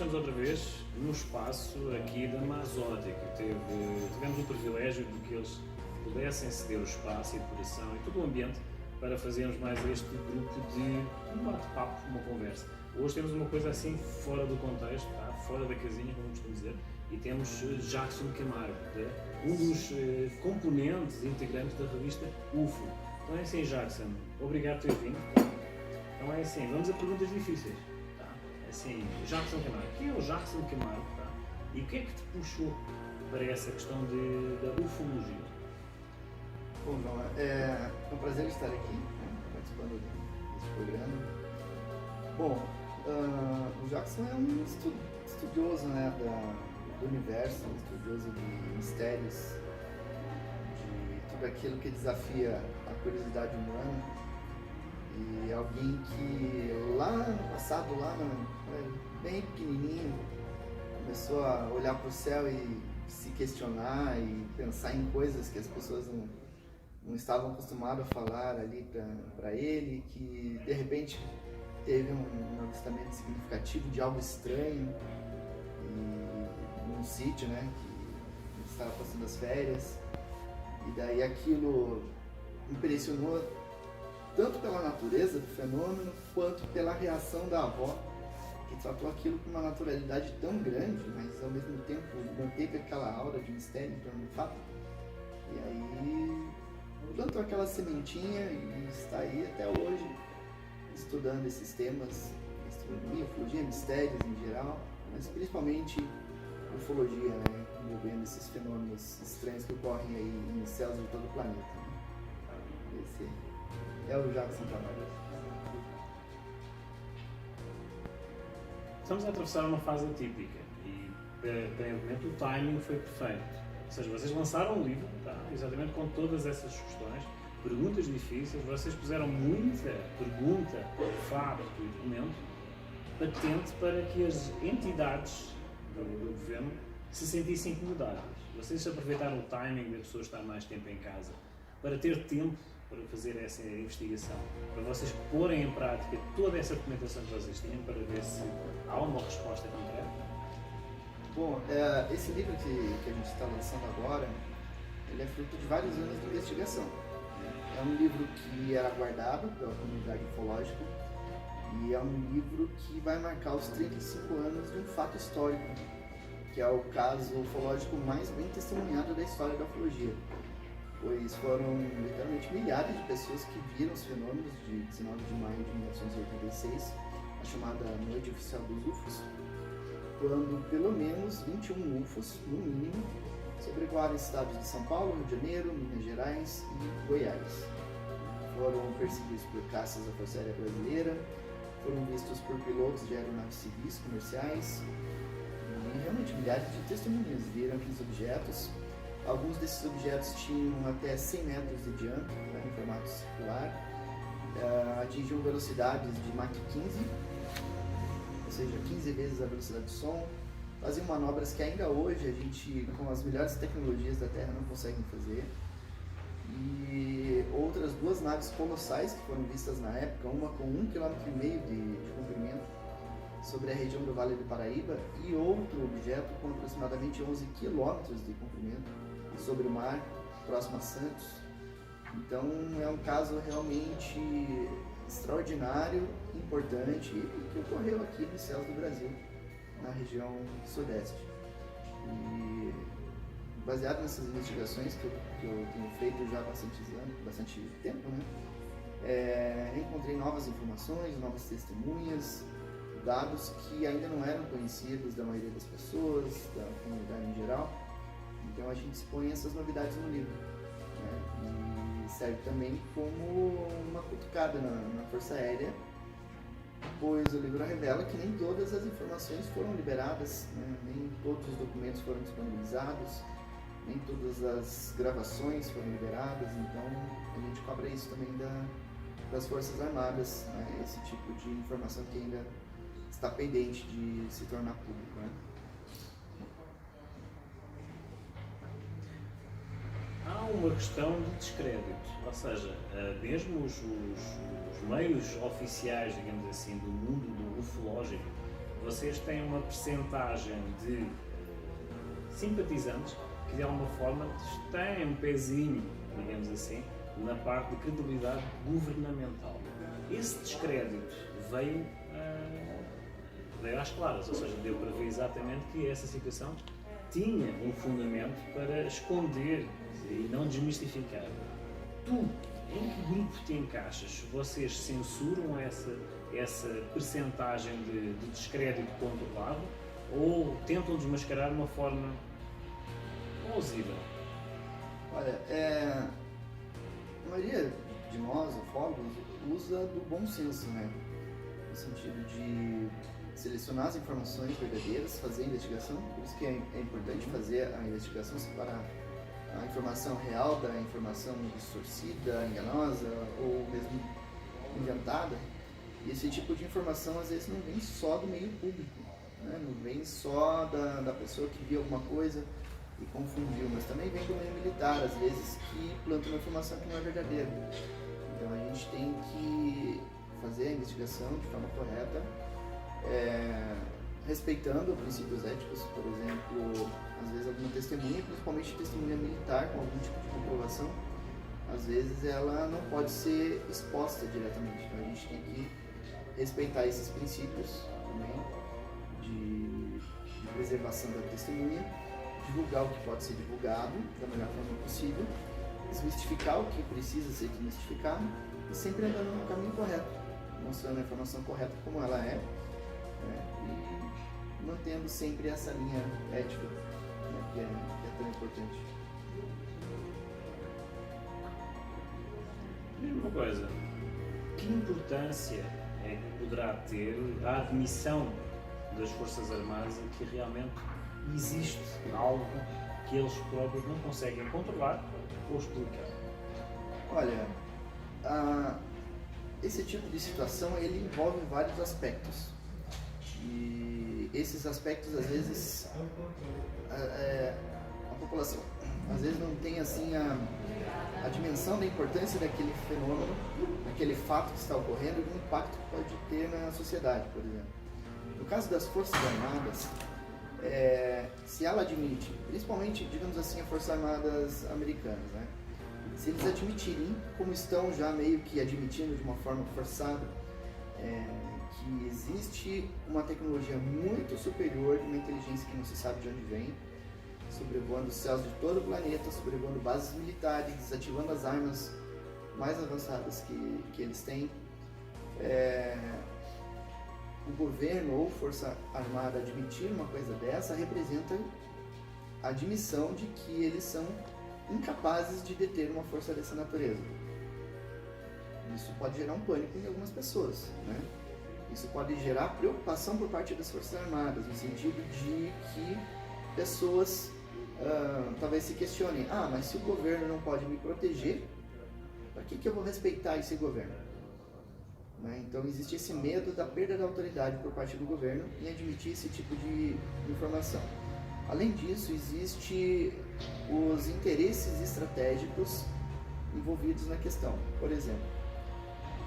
estamos outra vez no espaço aqui da Masótica. Tivemos o privilégio de que eles pudessem ceder o espaço e a decoração e todo o ambiente para fazermos mais este grupo de um bate-papo, uma conversa. Hoje temos uma coisa assim fora do contexto, tá? Fora da casinha, como costumo dizer, e temos Jackson Camargo, tá? Um dos componentes integrantes da revista UFO. Então é assim, Jackson, obrigado por ter vindo. Tá? Então é assim, vamos a perguntas difíceis. Tá? É assim, Jackson Camargo, quem é o Jackson Camargo? Tá? E o que é que te puxou para essa questão da ufologia? Bom, João, é um prazer estar aqui, né, participando desse programa. Bom, o Jackson é um estudioso, né, do universo, um estudioso de mistérios, de tudo aquilo que desafia a curiosidade humana. E alguém que lá no passado, bem pequenininho, começou a olhar para o céu e se questionar e pensar em coisas que as pessoas não estavam acostumados a falar ali para ele, que de repente teve um avistamento significativo de algo estranho num sítio, né, que ele estava passando as férias, e daí aquilo impressionou tanto pela natureza do fenômeno quanto pela reação da avó, que tratou aquilo com uma naturalidade tão grande, mas ao mesmo tempo manteve aquela aura de mistério em torno do fato. E aí plantou aquela sementinha e está aí até hoje estudando esses temas, astronomia, ufologia, mistérios em geral, mas principalmente ufologia, né, envolvendo esses fenômenos estranhos que ocorrem aí nos céus de todo o planeta. Né? Esse é o Jackson Camargo. Estamos a atravessar uma fase atípica e, aparentemente, o timing foi perfeito. Ou seja, vocês lançaram um livro, tá? Exatamente com todas essas questões, perguntas difíceis, vocês puseram muita pergunta, fato e documento patente para que as entidades do governo se sentissem incomodadas. Vocês aproveitaram o timing da pessoa estar mais tempo em casa para ter tempo para fazer essa investigação, para vocês porem em prática toda essa documentação que vocês tinham para ver se há uma resposta concreta? Bom, esse livro que a gente está lançando agora, ele é fruto de vários anos de investigação. É um livro que era guardado pela comunidade ufológica e é um livro que vai marcar os 35 anos de um fato histórico, que é o caso ufológico mais bem testemunhado da história da ufologia, pois foram literalmente milhares de pessoas que viram os fenômenos de 19 de maio de 1986, a chamada Noite Oficial dos UFOs, quando pelo menos 21 UFOs, no mínimo, sobrevoaram estados de São Paulo, Rio de Janeiro, Minas Gerais e Goiás. Foram perseguidos por caças da Força Aérea Brasileira, foram vistos por pilotos de aeronaves civis comerciais e realmente milhares de testemunhas viram aqueles objetos. Alguns desses objetos tinham até 100 metros de diâmetro, né, em formato circular, atingiam velocidades de Mach 15, ou seja, 15 vezes a velocidade do som, faziam manobras que ainda hoje a gente, com as melhores tecnologias da Terra, não conseguem fazer. E outras duas naves colossais que foram vistas na época, uma com 1,5 km de comprimento sobre a região do Vale do Paraíba e outro objeto com aproximadamente 11 km de comprimento sobre o mar, próximo a Santos. Então é um caso realmente extraordinário, importante e que ocorreu aqui nos céus do Brasil, na região sudeste. E baseado nessas investigações que eu tenho feito já há bastante tempo, né, encontrei novas informações, novas testemunhas, dados que ainda não eram conhecidos da maioria das pessoas, da comunidade em geral. Então a gente expõe essas novidades no livro, né, e serve também como uma cutucada na Força Aérea, pois o livro revela que nem todas as informações foram liberadas, né, nem todos os documentos foram disponibilizados, nem todas as gravações foram liberadas. Então a gente cobra isso também das Forças Armadas, né, esse tipo de informação que ainda está pendente de se tornar público. Né? Há uma questão de descrédito, ou seja, mesmo os meios oficiais, digamos assim, do mundo do ufológico, vocês têm uma percentagem de simpatizantes que de alguma forma têm um pezinho, digamos assim, na parte de credibilidade governamental. Esse descrédito veio às claras, ou seja, deu para ver exatamente que essa situação tinha um fundamento para esconder e não desmistificar. Tu, em que grupo te encaixas? Vocês censuram essa percentagem de descrédito controlado ou tentam desmascarar de uma forma plausível? Olha, a maioria de nós, ufólogos, usa do bom senso, né? No sentido de selecionar as informações verdadeiras, fazer a investigação. Por isso que é importante fazer a investigação, separar a informação real da informação distorcida, enganosa ou mesmo inventada. E esse tipo de informação às vezes não vem só do meio público, né? Não vem só da pessoa que viu alguma coisa e confundiu, mas também vem do meio militar, às vezes, que planta uma informação que não é verdadeira. Então a gente tem que fazer a investigação de forma correta, respeitando princípios éticos. Por exemplo, às vezes alguma testemunha, principalmente testemunha militar com algum tipo de comprovação, às vezes ela não pode ser exposta diretamente. Então a gente tem que respeitar esses princípios também de preservação da testemunha, divulgar o que pode ser divulgado da melhor forma possível, desmistificar o que precisa ser desmistificado e sempre andando no caminho correto, mostrando a informação correta como ela é, né? E mantendo sempre essa linha ética, né? que é tão importante. Uma coisa, que importância é que poderá ter a admissão das Forças Armadas de que realmente existe algo que eles próprios não conseguem controlar ou explicar? Olha, esse tipo de situação ele envolve vários aspectos e esses aspectos às vezes a população às vezes não tem assim a dimensão da importância daquele fenômeno, daquele fato que está ocorrendo e do impacto que pode ter na sociedade, por exemplo. No caso das Forças Armadas, se ela admite, principalmente, digamos assim, as Forças Armadas americanas, né? Se eles admitirem, como estão já meio que admitindo de uma forma forçada, que existe uma tecnologia muito superior, de uma inteligência que não se sabe de onde vem, sobrevoando os céus de todo o planeta, sobrevoando bases militares, desativando as armas mais avançadas que eles têm, o governo ou Força Armada admitir uma coisa dessa representa a admissão de que eles são incapazes de deter uma força dessa natureza. Isso pode gerar um pânico em algumas pessoas, né? Isso pode gerar preocupação por parte das Forças Armadas, no sentido de que pessoas talvez se questionem: mas se o governo não pode me proteger, para que eu vou respeitar esse governo? Né? Então existe esse medo da perda da autoridade por parte do governo em admitir esse tipo de informação. Além disso, existem os interesses estratégicos envolvidos na questão. Por exemplo,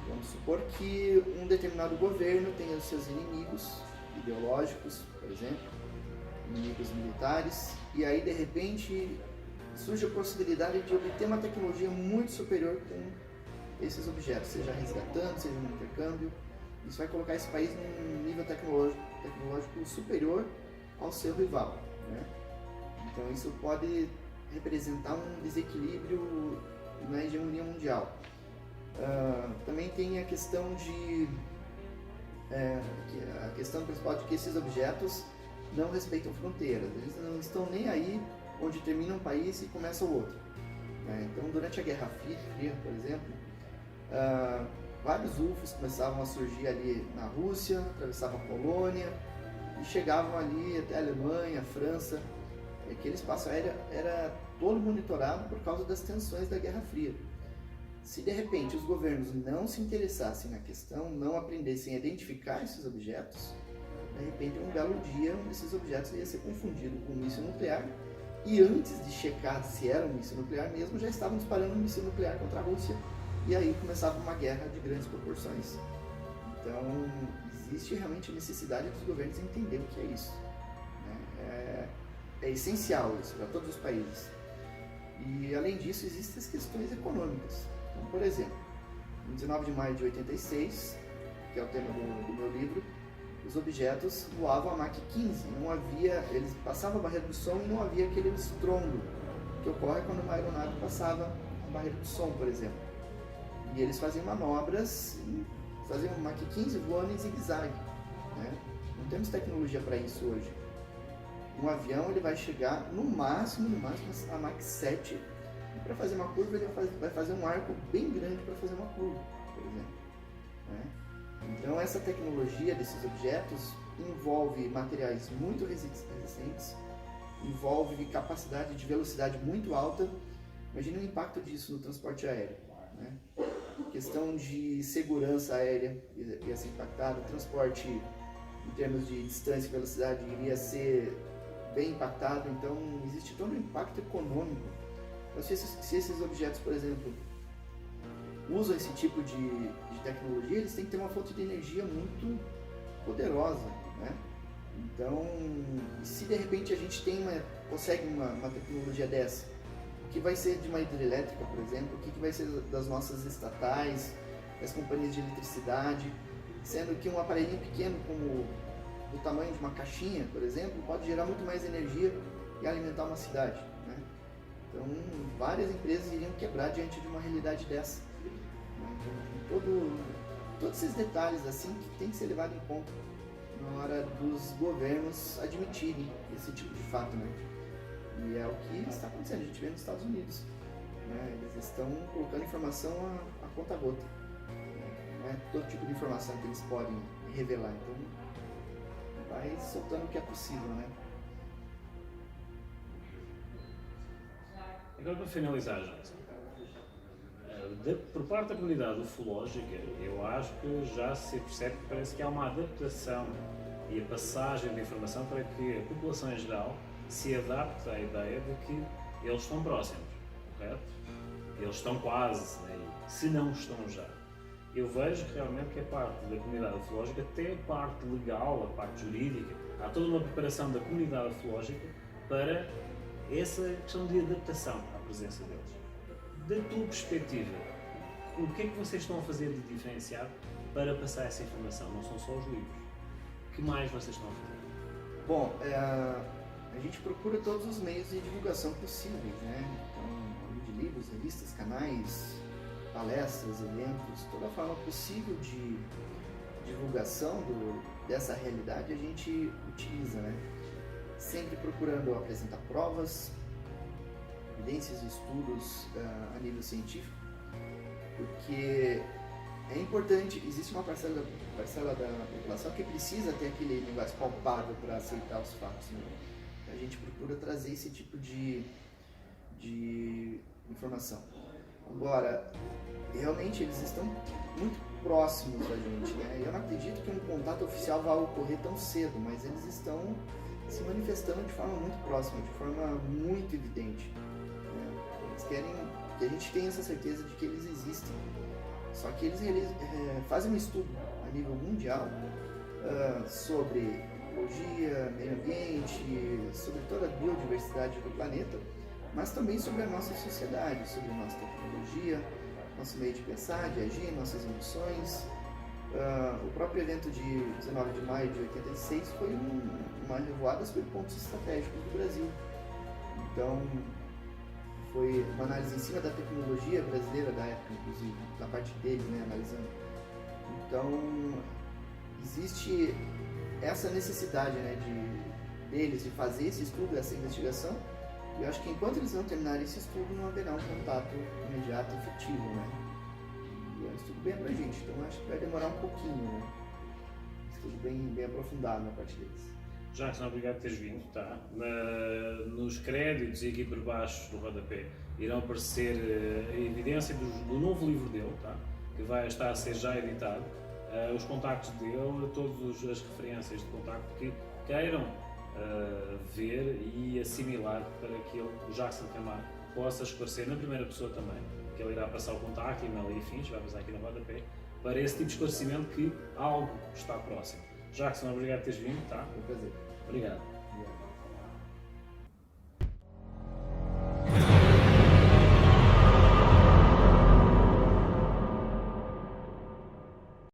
vamos supor que um determinado governo tenha os seus inimigos ideológicos, por exemplo, inimigos militares, e aí de repente surge a possibilidade de obter uma tecnologia muito superior com esses objetos, seja resgatando, seja no intercâmbio. Isso vai colocar esse país num nível tecnológico superior ao seu rival, né? Então isso pode representar um desequilíbrio na hegemonia mundial. Também tem a questão a questão principal de que esses objetos não respeitam fronteiras, eles não estão nem aí onde termina um país e começa o outro, né? Então durante a Guerra Fria, por exemplo, vários UFOs começavam a surgir ali na Rússia, atravessavam a Polônia e chegavam ali até a Alemanha, a França. E aquele espaço aéreo era todo monitorado por causa das tensões da Guerra Fria. Se de repente os governos não se interessassem na questão, não aprendessem a identificar esses objetos, de repente um belo dia um desses objetos ia ser confundido com um míssil nuclear, e antes de checar se era um míssil nuclear mesmo, já estavam disparando um míssil nuclear contra a Rússia, e aí começava uma guerra de grandes proporções. Então existe realmente a necessidade dos governos entender o que é isso, né? É essencial isso para todos os países. E além disso, existem as questões econômicas. Então, por exemplo, em 19 de maio de 86, que é o tema do meu livro, os objetos voavam a Mach 15. Não havia, eles passavam a barreira do som e não havia aquele estrondo que ocorre quando uma aeronave passava a barreira do som, por exemplo. E eles faziam manobras, faziam Mach 15 voando em zigue-zague, né? Não temos tecnologia para isso hoje. Um avião ele vai chegar no máximo a Mach 7, e para fazer uma curva ele vai fazer um arco bem grande para fazer uma curva, por exemplo, né? Então essa tecnologia desses objetos envolve materiais muito resistentes, envolve capacidade de velocidade muito alta. Imagina o impacto disso no transporte aéreo, né? Questão de segurança aérea ia ser impactada, o transporte em termos de distância e velocidade iria ser bem impactado. Então existe todo um impacto econômico. Então, se esses objetos, por exemplo, usam esse tipo de tecnologia, eles têm que ter uma fonte de energia muito poderosa, né? Então, se de repente a gente consegue uma tecnologia dessa, o que vai ser de uma hidrelétrica, por exemplo, o que vai ser das nossas estatais, das companhias de eletricidade, sendo que um aparelhinho pequeno como do tamanho de uma caixinha, por exemplo, pode gerar muito mais energia e alimentar uma cidade, né? Então, várias empresas iriam quebrar diante de uma realidade dessa. Então, todos esses detalhes assim que tem que ser levado em conta na hora dos governos admitirem esse tipo de fato, né? E é o que está acontecendo, a gente vê nos Estados Unidos, né? Eles estão colocando informação a conta gota, não é todo tipo de informação que eles podem revelar, então vai soltando o que é possível, né? Agora, para finalizar, Johnson, por parte da comunidade ufológica, eu acho que já se percebe que parece que há uma adaptação e a passagem de informação para que a população em geral se adapte à ideia de que eles estão próximos, correto? Eles estão quase, né? Se não estão já. Eu vejo realmente que a parte da comunidade ufológica, até a parte legal, a parte jurídica, há toda uma preparação da comunidade ufológica para essa questão de adaptação à presença deles. Da tua perspectiva, o que é que vocês estão a fazer de diferenciado para passar essa informação? Não são só os livros. O que mais vocês estão a fazer? Bom, a gente procura todos os meios de divulgação possíveis, né? Então, de livros, revistas, canais, palestras, eventos, toda a forma possível de divulgação dessa realidade a gente utiliza, né? Sempre procurando apresentar provas, evidências e estudos a nível científico, porque é importante, existe uma parcela da população que precisa ter aquele negócio palpável para aceitar os fatos, né? A gente procura trazer esse tipo de informação. Agora, realmente eles estão muito próximos da gente, né? Eu não acredito que um contato oficial vá ocorrer tão cedo, mas eles estão se manifestando de forma muito próxima, de forma muito evidente, né? Eles querem que a gente tenha essa certeza de que eles existem. Só que eles fazem um estudo a nível mundial sobre ecologia, meio ambiente, sobre toda a biodiversidade do planeta, mas também sobre a nossa sociedade, sobre a nossa tecnologia, nosso meio de pensar, de agir, nossas emoções. O próprio evento de 19 de maio de 86 foi uma revoada sobre pontos estratégicos do Brasil. Então, foi uma análise em cima da tecnologia brasileira da época, inclusive, da parte deles, né, analisando. Então, existe essa necessidade, né, deles de fazer esse estudo, essa investigação. E eu acho que enquanto eles não terminarem esse estudo, não haverá um contato imediato e efetivo, né? E é um estudo bem abrangente, então acho que vai demorar um pouquinho, né? Estudo bem aprofundado na parte deles. Jackson, obrigado por teres vindo, tá? Nos créditos e aqui por baixo do rodapé irão aparecer a evidência do novo livro dele, tá? Que vai estar a ser já editado, os contactos dele, todas as referências de contacto que queiram ver e assimilar para que ele, o Jackson Camargo, possa esclarecer na primeira pessoa também, que ele irá passar o contacto, e-mail e afins, vai passar aqui no rodapé, para esse tipo de esclarecimento que algo está próximo. Jackson, obrigado por teres vindo, tá? Foi um prazer. Obrigado. Obrigado.